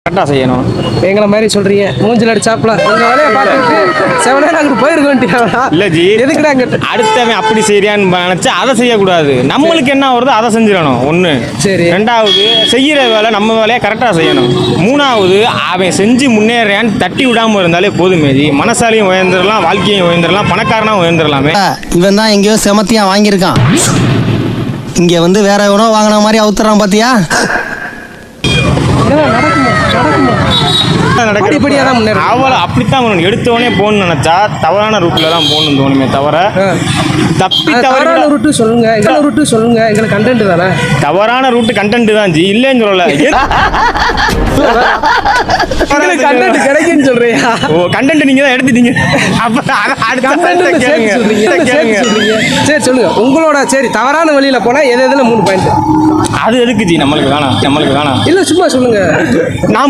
கரெக்டாக செய்யணும். எங்களை மாதிரி சொல்றீங்க மூஞ்சில் அடிச்சாப்ல உங்க வேலையை பார்த்துட்டு செவனே நாங்கள் போயிருக்க வேண்டியதா இல்லை ஜி, எதுக்குடா அங்கிட்டு அடுத்தவன் அப்படி செய்யறியான்னு நினச்சா அதை செய்யக்கூடாது. நம்மளுக்கு என்ன வருதோ அதை செஞ்சிடணும். ஒன்று. சரி. ரெண்டாவது, செய்கிற வேலை நம்ம வேலையை கரெக்டாக செய்யணும். மூணாவது, அவன் செஞ்சு முன்னேறான்னு தட்டி விடாமல் இருந்தாலே போதுமே ஜி. மனசாலையும் உயர்ந்துடலாம், வாழ்க்கையும் உயர்ந்துடலாம், பணக்காரனா உயர்ந்துடலாமே. இவன் தான் எங்கேயோ செமத்தியா வாங்கியிருக்கான். இங்க வந்து வேற எவனோ வாங்கின மாதிரி அவுத்துறான் பாத்தியா? படிப்படியா தான் முன்னேறணும். அவளை அப்படித்தான் பண்ணணும். எடுத்தவொடனே போகணும்னு நினைச்சா தவறான ரூட்ல தான் போகணும் தோணுமே தவிர தப்பி தவறான தவறு ரூட்டு சொல்லுங்க, எங்களை ரூட்டு சொல்லுங்க, எங்களுக்கு கண்டென்ட் தானே. தவறான ரூட்டு கண்டென்ட் தான் ஜி, இல்லைன்னு சொல்லல. எங்களுக்கு கண்டென்ட் கிடைக்குன்னு சொல்றியா? ஓ, கண்டென்ட் நீங்க தான் எடுத்துட்டீங்க. அப்ப கண்டென்ட் சேர்த்து சொல்றீங்க. சரி சொல்லுங்க உங்களோட. சரி, தவறான வழியில போனா எது எதுல 3 பாயிண்ட்? அது எதுக்கு ஜி? நம்மளுக்கு வேணாம். இல்ல சும்மா சொல்லுங்க. நான்